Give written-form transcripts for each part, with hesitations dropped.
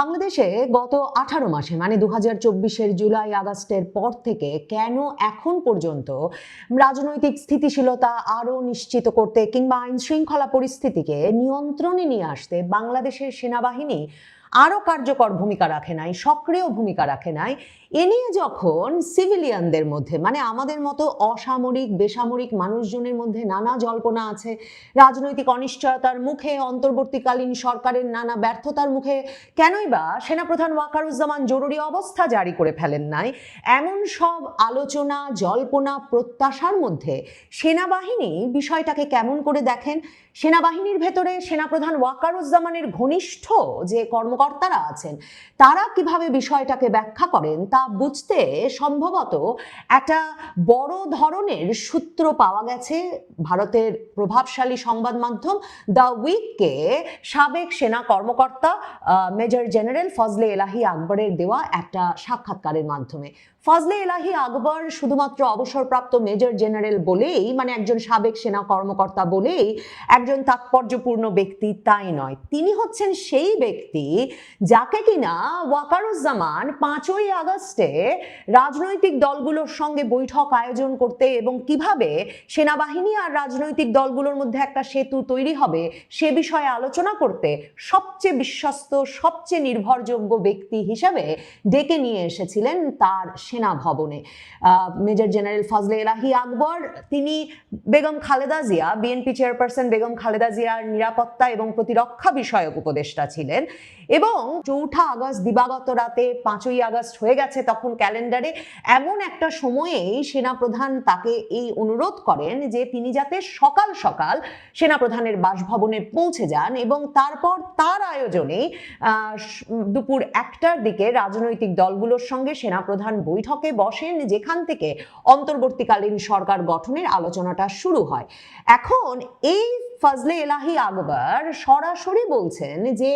বাংলাদেশে গত 18 মাসে মানে 2024-এর জুলাই আগস্টের পর থেকে কেন এখন পর্যন্ত রাজনৈতিক স্থিতিশীলতা আরও নিশ্চিত করতে কিংবা আইন শৃঙ্খলা পরিস্থিতিকে নিয়ন্ত্রণে নিয়ে আসতে বাংলাদেশের সেনাবাহিনী আরও কার্যকর ভূমিকা রাখে নাই, সক্রিয় ভূমিকা রাখে নাই, এ নিয়ে যখন সিভিলিয়ানদের মধ্যে মানে আমাদের মতো অসামরিক বেসামরিক মানুষজনের মধ্যে নানা জল্পনা আছে, রাজনৈতিক অনিশ্চয়তার মুখে, অন্তর্বর্তীকালীন সরকারের নানা ব্যর্থতার মুখে কেনই বা সেনাপ্রধান ওয়াকারুজ্জামান জরুরি অবস্থা জারি করে ফেলেন নাই, এমন সব আলোচনা জল্পনা প্রত্যাশার মধ্যে সেনাবাহিনী বিষয়টাকে কেমন করে দেখেন, সেনাবাহিনীর ভেতরে সেনাপ্রধান ওয়াকারুজ্জামানের ঘনিষ্ঠ যে কর্মকর্তারা আছেন তারা কিভাবে বিষয়টাকে ব্যাখ্যা করেন তা বুঝতে সম্ভবত একটা বড় ধরনের সূত্র পাওয়া গেছে ভারতের প্রভাবশালী সংবাদ মাধ্যম দ্য উইককে সাবেক সেনা কর্মকর্তা মেজর জেনারেল ফজলে এলাহি আকবরের দেওয়া একটা সাক্ষাৎকারের মাধ্যমে। ফজলে এলাহি আকবর শুধুমাত্র অবসরপ্রাপ্ত মেজর জেনারেল বলেই মানে একজন সাবেক সেনা কর্মকর্তা বলেই একজন তাৎপর্যপূর্ণ ব্যক্তি তাই নয়, তিনি হচ্ছেন সেই ব্যক্তি যাকে কিনা ওয়াকারুজ্জামান 5ই আগস্টে রাজনৈতিক দলগুলোর সঙ্গে বৈঠক আয়োজন করতে এবং কিভাবে সেনাবাহিনী আর রাজনৈতিক দলগুলোর মধ্যে একটা সেতু তৈরি হবে সে বিষয়ে আলোচনা করতে সবচেয়ে বিশ্বস্ত সবচেয়ে নির্ভরযোগ্য ব্যক্তি হিসেবে ডেকে নিয়ে এসেছিলেন তার সেনা ভবনে। মেজর জেনারেল ফজলে এলাহি আকবর তিনি বেগম খালেদা জিয়া বিএনপি চেয়ারপারসন বেগম খালেদা জিয়ার নিরাপত্তা এবং প্রতিরক্ষা বিষয়ক উপদেষ্টা ছিলেন এবং 4 আগস্ট দিবাগত রাতে 5ই আগস্ট হয়ে গেছে তখন ক্যালেন্ডারে, এমন একটা সময়েই সেনাপ্রধান তাকে এই অনুরোধ করেন যে তিনি যাতে সকাল সকাল সেনাপ্রধানের বাসভবনে পৌঁছে যান এবং তারপর তার আয়োজনে দুপুর 1টার দিকে রাজনৈতিক দলগুলোর সঙ্গে সেনাপ্রধান বৈঠকে বসেন যেখান থেকে অন্তর্বর্তীকালীন সরকার গঠনের আলোচনাটা শুরু হয়। এখন এই ফজলে এলাহি আকবর সরাসরি বলছেন যে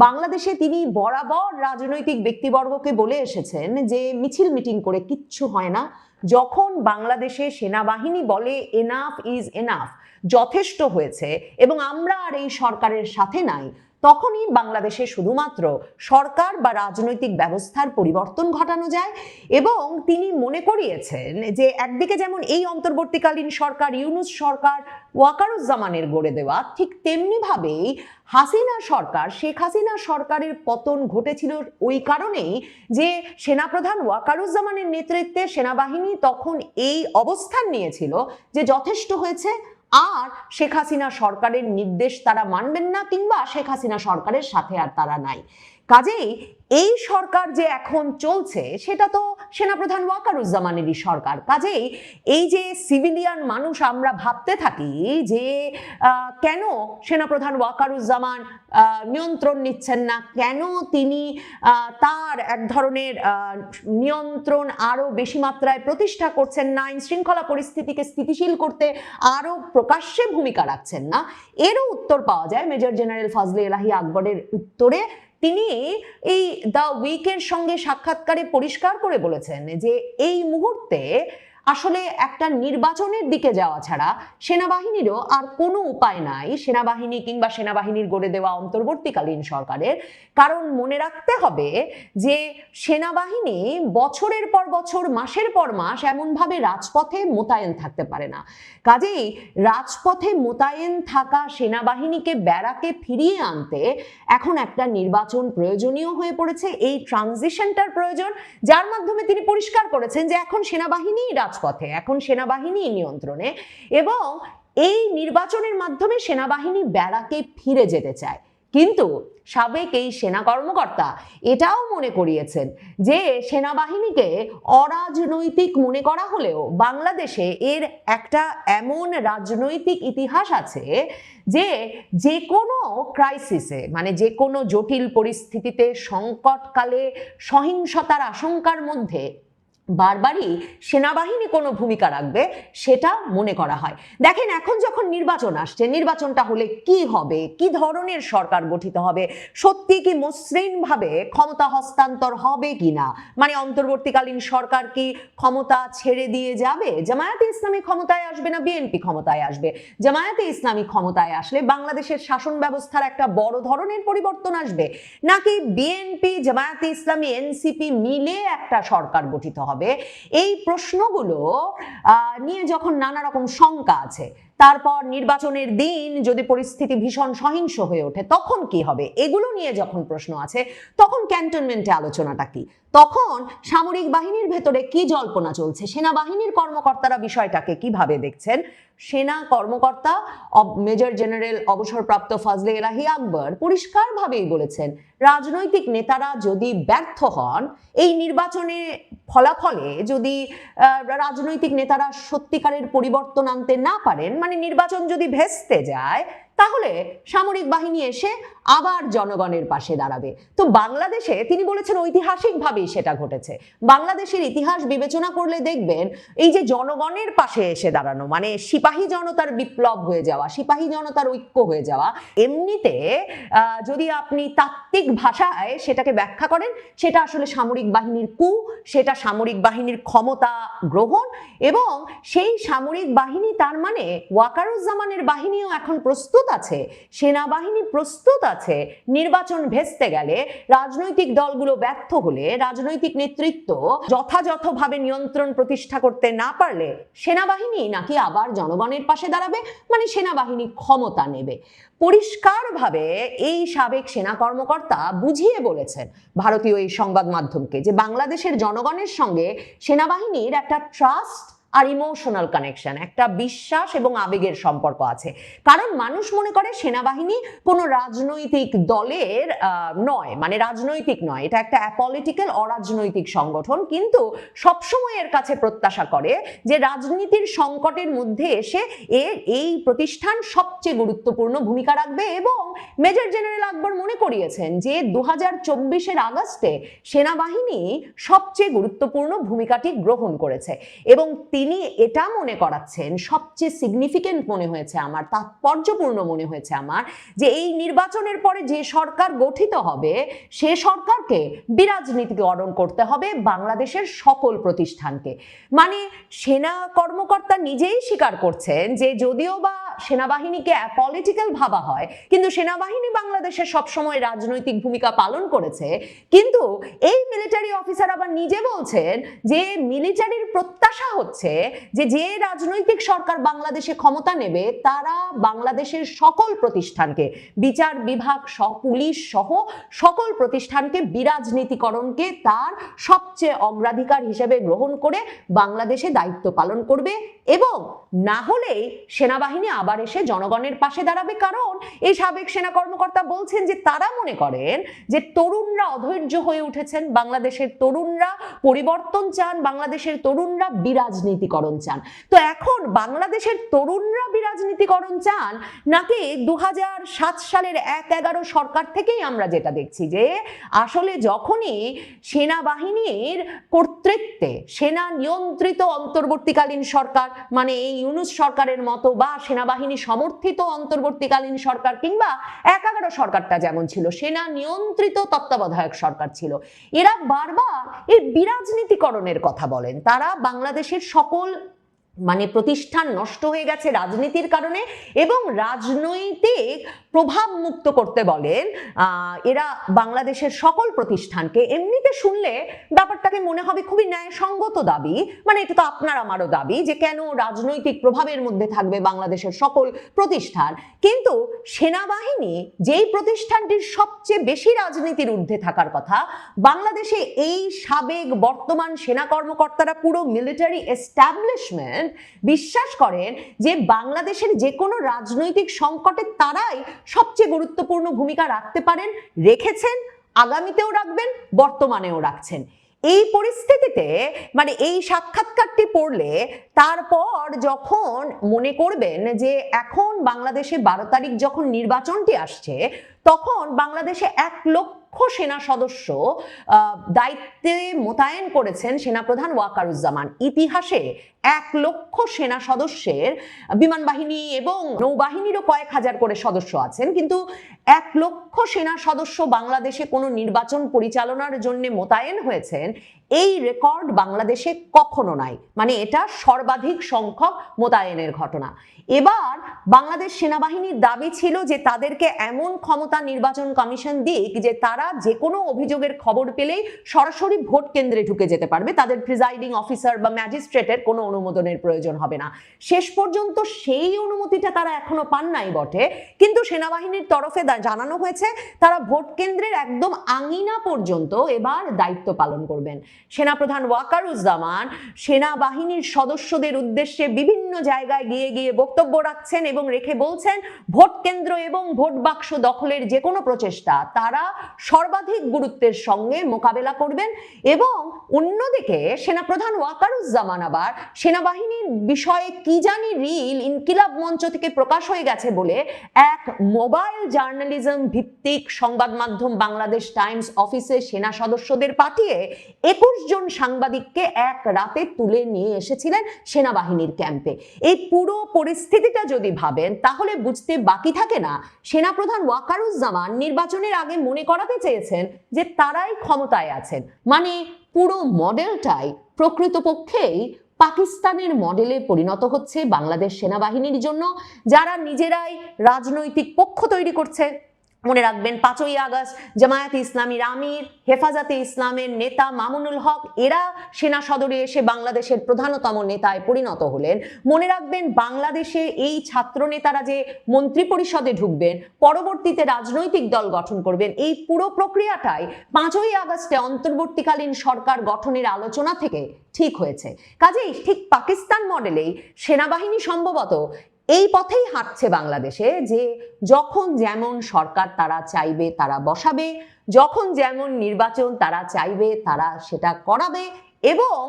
বাংলাদেশে তিনি বরাবর রাজনৈতিক ব্যক্তিবর্গকে বলে এসেছেন যে মিছিল মিটিং করে কিচ্ছু হয় না, যখন বাংলাদেশে সেনাবাহিনী বলে এনাফ ইজ এনাফ, যথেষ্ট হয়েছে এবং আমরা আর এই সরকারের সাথে নাই, তখনই বাংলাদেশে শুধুমাত্র সরকার বা রাজনৈতিক ব্যবস্থার পরিবর্তন ঘটানো যায়। এবং তিনি মনে করিয়েছেন যে একদিকে যেমন এই অন্তর্বর্তীকালীন সরকার ইউনূস সরকার ওয়াকারুজ্জামানের গড়ে দেওয়া, ঠিক তেমনিভাবেই হাসিনা সরকার শেখ হাসিনা সরকারের পতন ঘটেছিল ওই কারণেই যে সেনাপ্রধান ওয়াকারুজ্জামানের নেতৃত্বে সেনাবাহিনী তখন এই অবস্থান নিয়েছিল যে যথেষ্ট হয়েছে, আর শেখ হাসিনা সরকারের নির্দেশ তারা মানবেন না কিংবা শেখ হাসিনা সরকারের সাথে আর তারা নাই। কাজেই এই সরকার যে এখন চলছে সেটা তো সেনাপ্রধান ওয়াকারুজ্জামানেরই সরকার। কাজেই এই যে সিভিলিয়ান মানুষ আমরা ভাবতে থাকি যে কেন সেনাপ্রধান ওয়াকারুজ্জামান নিয়ন্ত্রণ নিচ্ছেন না, কেন তিনি তার এক ধরনের নিয়ন্ত্রণ আরো বেশি মাত্রায় প্রতিষ্ঠা করছেন না, আইন শৃঙ্খলা পরিস্থিতিকে স্থিতিশীল করতে আরো প্রকাশ্যে ভূমিকা রাখছেন না, এরও উত্তর পাওয়া যায় মেজর জেনারেল ফজলে এলাহি আকবরের উত্তরে। তিনি এই দ্য উইকের সঙ্গে সাক্ষাৎকারে পরিষ্কার করে বলেছেন যে এই মুহূর্তে আসলে একটা নির্বাচনের দিকে যাওয়া ছাড়া সেনাবাহিনীরও আর কোনো উপায় নাই, সেনাবাহিনী কিংবা সেনাবাহিনীর গড়ে দেওয়া অন্তর্বর্তীকালীন সরকারের। কারণ মনে রাখতে হবে যে সেনাবাহিনী বছরের পর বছর মাসের পর মাস এমনভাবে রাজপথে মোতায়েন থাকতে পারে না। কাজেই রাজপথে মোতায়েন থাকা সেনাবাহিনীকে ব্যারাকে ফিরিয়ে আনতে এখন একটা নির্বাচন প্রয়োজনীয় হয়ে পড়েছে, এই ট্রানজিশনটার প্রয়োজন, যার মাধ্যমে তিনি পরিষ্কার করেছেন যে এখন সেনাবাহিনী রাজপথে, এখন সেনাবাহিনী নিয়ন্ত্রণে এবং এই নির্বাচনের মাধ্যমে সেনাবাহিনী ব্যারাকে ফিরে যেতে চায়। কিন্তু সাবেক এই সেনা কর্মকর্তা এটাও মনে করিয়েছেন যে সেনাবাহিনীকে অরাজনৈতিক মনে করা হলেও বাংলাদেশে এর একটা এমন রাজনৈতিক ইতিহাস আছে যে যে কোনো ক্রাইসিসে মানে যে কোনো জটিল পরিস্থিতিতে সংকটকালে সহিংসতার আশঙ্কার মধ্যে বারবারই সেনাবাহিনী কোনো ভূমিকা রাখবে সেটা মনে করা হয়। দেখেন, এখন যখন নির্বাচন আসছে, নির্বাচনটা হলে কি হবে, কি ধরনের সরকার গঠিত হবে, সত্যি কি মসৃণভাবে ক্ষমতা হস্তান্তর হবে কিনা, মানে অন্তর্বর্তীকালীন সরকার কি ক্ষমতা ছেড়ে দিয়ে যাবে, জামায়াতে ইসলামী ক্ষমতায় আসবে না বিএনপি ক্ষমতায় আসবে, জামায়াতে ইসলামী ক্ষমতায় আসলে বাংলাদেশের শাসন ব্যবস্থার একটা বড় ধরনের পরিবর্তন আসবে, নাকি বিএনপি জামায়াতে ইসলামী এনসিপি মিলে একটা সরকার গঠিত হবে, এই প্রশ্নগুলো নিয়ে যখন নানা রকম শঙ্কা আছে, তারপর নির্বাচনের দিন যদি পরিস্থিতি ভীষণ সহিংস হয়ে ওঠে তখন কি হবে, এগুলো নিয়ে যখন প্রশ্ন আছে, তখন ক্যান্টনমেন্টে আলোচনাটা কি, তখন সামরিক বাহিনীর ভেতরে কি জল্পনা চলছে, সেনাবাহিনীর কর্মকর্তারা বিষয়টাকে কিভাবে দেখছেন। সেনা কর্মকর্তা মেজর জেনারেল অবসরপ্রাপ্ত ফজলে এলাহি আকবর পরিষ্কারভাবেই বলেছেন, রাজনৈতিক নেতারা যদি ব্যর্থ হন, এই নির্বাচনে ফলাফলে যদি রাজনৈতিক নেতারা সত্যিকারের পরিবর্তন আনতে না পারেন, মানে নির্বাচন যদি ভেস্তে যায়, তাহলে সামরিক বাহিনী এসে আবার জনগণের পাশে দাঁড়াবে। তো বাংলাদেশে তিনি বলেছেন ঐতিহাসিকভাবেই সেটা ঘটেছে। বাংলাদেশের ইতিহাস বিবেচনা করলে দেখবেন, এই যে জনগণের পাশে এসে দাঁড়ানো, মানে সিপাহী জনতার বিপ্লব হয়ে যাওয়া, সিপাহী জনতার ঐক্য হয়ে যাওয়া, এমনিতে যদি আপনি তাত্ত্বিক ভাষায় সেটাকে ব্যাখ্যা করেন, সেটা আসলে সামরিক বাহিনীর কু, সেটা সামরিক বাহিনীর ক্ষমতা গ্রহণ, এবং সেই সামরিক বাহিনী তার মানে ওয়াকারুজ্জামানের বাহিনীও এখন প্রস্তুত আছে, সেনাবাহিনী প্রস্তুত আছে নির্বাচন ভেস্তে গেলে, রাজনৈতিক দলগুলো ব্যর্থ হলে, রাজনৈতিক নেতৃত্ব যথাযথভাবে নিয়ন্ত্রণ প্রতিষ্ঠা করতে না পারলে সেনাবাহিনী নাকি আবার জনগণের পাশে দাঁড়াবে, মানে সেনাবাহিনী ক্ষমতা নেবে। পরিষ্কারভাবে এই সাবেক সেনা কর্মকর্তা বুঝিয়ে বলেছেন ভারতীয় এই সংবাদ মাধ্যমকে যে বাংলাদেশের জনগণের সঙ্গে সেনাবাহিনীর একটা ট্রাস্ট আর ইমোশনাল কানেকশন, একটা বিশ্বাস এবং আবেগের সম্পর্ক আছে। কারণ মানুষ মনে করে সেনাবাহিনী কোনো রাজনৈতিক দলের নয়, মানে রাজনৈতিক নয়, এটা একটা অ্যাপলিটিক্যাল অরাজনৈতিক সংগঠন, কিন্তু সবসময় এর কাছে প্রত্যাশা করে যে রাজনীতির সংকটের মধ্যে এসে এই প্রতিষ্ঠান সবচেয়ে গুরুত্বপূর্ণ ভূমিকা রাখবে। এবং মেজর জেনারেল আকবর মনে করিয়েছেন যে 2024-এর আগস্টে সেনাবাহিনী সবচেয়ে গুরুত্বপূর্ণ ভূমিকাটি গ্রহণ করেছে, এবং তিনি এটা মনে করাচ্ছেন, সবচেয়ে সিগনিফিকেন্ট মনে হয়েছে আমার, তাৎপর্যপূর্ণ মনে হয়েছে আমার, যে এই নির্বাচনের পরে যে সরকার গঠিত হবে সে সরকারকে বিরাজনীতিকরণ করতে হবে বাংলাদেশের সকল প্রতিষ্ঠানকে। মানে সেনা কর্মকর্তা নিজেই স্বীকার করছেন যে যদিও বা সেনাবাহিনীকে অ্যাপলিটিক্যাল ভাবা হয়, কিন্তু সেনাবাহিনী বাংলাদেশে সবসময় রাজনৈতিক ভূমিকা পালন করেছে, কিন্তু এই মিলিটারি অফিসার আবার নিজে বলছেন যে মিলিটারির প্রত্যাশা হচ্ছে যে যে রাজনৈতিক সরকার বাংলাদেশে ক্ষমতা নেবে তারা বাংলাদেশের সকল প্রতিষ্ঠানকে, বিচার বিভাগ সহ পুলিশ সহ সকল প্রতিষ্ঠানকে বিরাজনীতিকরণকে তার সবচেয়ে অগ্রাধিকার হিসেবে গ্রহণ করে বাংলাদেশে দায়িত্ব পালন করবে, এবং না হলেই সেনাবাহিনী আবার এসে জনগণের পাশে দাঁড়াবে। কারণ এই সাবেক সেনা কর্মকর্তা বলছেন যে তারা মনে করেন যে তরুণরা অধৈর্য হয়ে উঠেছেন, বাংলাদেশের তরুণরা পরিবর্তন চান, বাংলাদেশের তরুণরা বিরাজনীতিকরণ চান। তো এখন বাংলাদেশের তরুণরা বিরাজনীতিকরণ চান, নাকি 2007 সালের 1/11 সরকার থেকেই আমরা যেটা দেখছি যে আসলে যখনই সেনাবাহিনীর কর্তৃত্বে সেনা নিয়ন্ত্রিত অন্তর্বর্তীকালীন সরকার, মানে এই ইউনূস সরকারের মতো বা সেনাবাহিনী সমর্থিত অন্তর্বর্তীকালীন সরকার, কিংবা 1/11 সরকারটা যেমন ছিল সেনা নিয়ন্ত্রিত তত্ত্বাবধায়ক সরকার ছিল, এরা বারবার এই বিরাজনীতিকরণের কথা বলেন। তারা বাংলাদেশের সকল মানে প্রতিষ্ঠান নষ্ট হয়ে গেছে রাজনীতির কারণে, এবং রাজনৈতিক প্রভাব মুক্ত করতে বলেন এরা বাংলাদেশের সকল প্রতিষ্ঠানকে। এমনিতে শুনলে ব্যাপারটাকে মনে হবে খুবই ন্যায়সঙ্গত দাবি, মানে এটা তো আপনার আমারও দাবি যে কেন রাজনৈতিক প্রভাবের মধ্যে থাকবে বাংলাদেশের সকল প্রতিষ্ঠান, কিন্তু সেনাবাহিনী যেই প্রতিষ্ঠানটির সবচেয়ে বেশি রাজনীতির ঊর্ধ্বে থাকার কথা, বাংলাদেশে এই সাবেক বর্তমান সেনা কর্মকর্তারা পুরো মিলিটারি এস্টাবলিশমেন্ট বিশ্বাস করেন যে বাংলাদেশের যে কোনো রাজনৈতিক সংকটে তারাই সবচেয়ে গুরুত্বপূর্ণ ভূমিকা রাখতে পারেন, রেখেছেন, আগামীতেও রাখবেন, বর্তমানেও রাখছেন। এই পরিস্থিতিতে মানে এই সাক্ষাৎকারটি পড়লে তারপর যখন মনে করবেন যে এখন বাংলাদেশে 12 তারিখ যখন নির্বাচনটি আসছে, তখন বাংলাদেশে 1 লক্ষ সেনা সদস্য দায়িত্বে মোতায়েন করেছেন সেনাপ্রধান ওয়াকারুজ্জামান। ইতিহাসে 1,00,000 সেনা সদস্যের, বিমান বাহিনী এবং নৌবাহিনীরও কয়েক হাজার করে সদস্য আছেন, কিন্তু 1,00,000 সেনা সদস্য বাংলাদেশে কোনো নির্বাচন পরিচালনার জন্য মোতায়েন হয়েছেন এই রেকর্ড বাংলাদেশে কখনো নাই। মানে এটা সর্বাধিক সংখ্যক মোতায়েনের ঘটনা। এবার বাংলাদেশ সেনাবাহিনীর দাবি ছিল যে তাদেরকে এমন ক্ষমতা নির্বাচন কমিশন দিক যে তারা যে কোনো অভিযোগের খবর পেলেই সরাসরি ভোট কেন্দ্রে ঢুকে যেতে পারবে, তাদের প্রিজাইডিং অফিসার বা ম্যাজিস্ট্রেটের কোনো অনুমোদনের প্রয়োজন হবে না। শেষ পর্যন্ত সেই অনুমতিটা তারা এখনো পান নাই বটে, কিন্তু সেনাবাহিনীর তরফে জানানো হয়েছে তারা ভোট কেন্দ্রের একদম আঙিনা পর্যন্ত এবার দায়িত্ব পালন করবেন। সেনাপ্রধান ওয়াকারুজ্জামান সেনাবাহিনীর সদস্যদের উদ্দেশ্যে বিভিন্ন জায়গায় গিয়ে গিয়ে বক্তব্য রাখছেন এবং রেখে বলছেন ভোট কেন্দ্র এবং ভোট বাক্স দখলের যে কোনো প্রচেষ্টা তারা সর্বাধিক গুরুত্বের সঙ্গে মোকাবেলা করবেন। এবং অন্যদিকে সেনাপ্রধান ওয়াকারুজ্জামান আবার সেনাবাহিনীর বিষয়ে কি জানি রিল ইনকিলাব মঞ্চ থেকে প্রকাশ হয়ে গেছে বলে এক মোবাইল জার্নালিজম ভিত্তিক সংবাদ মাধ্যম বাংলাদেশ টাইমস অফিসে সেনা সদস্যদের পাঠিয়ে 21 জন সাংবাদিককে এক রাতে তুলে নিয়ে এসেছিলেন সেনাবাহিনীর ক্যাম্পে। এই পুরো পরিস্থিতিটা যদি ভাবেন তাহলে বুঝতে বাকি থাকে না সেনাপ্রধান ওয়াকারুজ্জামান নির্বাচনের আগে মনে করাতে চেয়েছেন যে তারাই ক্ষমতায় আছেন। মানে পুরো মডেলটাই প্রকৃতপক্ষেই পাকিস্তানের মডেলে পরিণত হচ্ছে বাংলাদেশ সেনাবাহিনীর জন্য, যারা নিজেরাই রাজনৈতিক পক্ষ তৈরি করছে। মনে রাখবেন 5ই আগস্ট জামায়াতে ইসলামীর আমির, হেফাজতে ইসলামের নেতা মামুনুল হক এরা সেনা সদরে এসে বাংলাদেশের প্রধানতম নেতায় পরিণত হলেন। মনে রাখবেন বাংলাদেশে এই ছাত্র নেতারা যে মন্ত্রী পরিষদে ঢুকবেন, পরবর্তীতে রাজনৈতিক দল গঠন করবেন, এই পুরো প্রক্রিয়াটাই 5ই আগস্টে অন্তর্বর্তীকালীন সরকার গঠনের আলোচনা থেকে ঠিক হয়েছে। কাজেই ঠিক পাকিস্তান মডেলেই সেনাবাহিনী সম্ভবত এই পথেই হাঁটছে বাংলাদেশে, যে যখন যেমন সরকার তারা চাইবে তারা বসাবে, যখন যেমন নির্বাচন তারা চাইবে তারা সেটা করাবে, এবং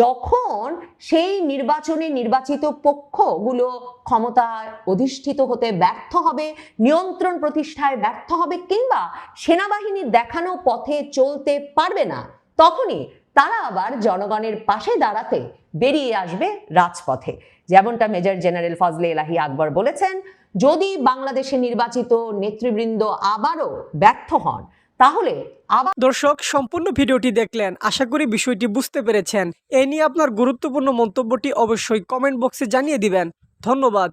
যখন সেই নির্বাচনে নির্বাচিত পক্ষগুলো ক্ষমতায় অধিষ্ঠিত হতে ব্যর্থ হবে, নিয়ন্ত্রণ প্রতিষ্ঠায় ব্যর্থ হবে, কিংবা সেনাবাহিনীর দেখানো পথে চলতে পারবে না, তখনই তারা আবার জনগণের পাশে দাঁড়াতে বেরিয়ে আসবে রাজপথে। যেমনটা মেজর জেনারেল ফজলে এলাহি আকবর বলেছেন, যদি বাংলাদেশে নির্বাচিত নেতৃবৃন্দ আবারও ব্যর্থ হন তাহলে আবার। দর্শক, সম্পূর্ণ ভিডিওটি দেখলেন, আশা করি বিষয়টি বুঝতে পেরেছেন। এ নিয়ে আপনার গুরুত্বপূর্ণ মন্তব্যটি অবশ্যই কমেন্ট বক্সে জানিয়ে দিবেন। ধন্যবাদ।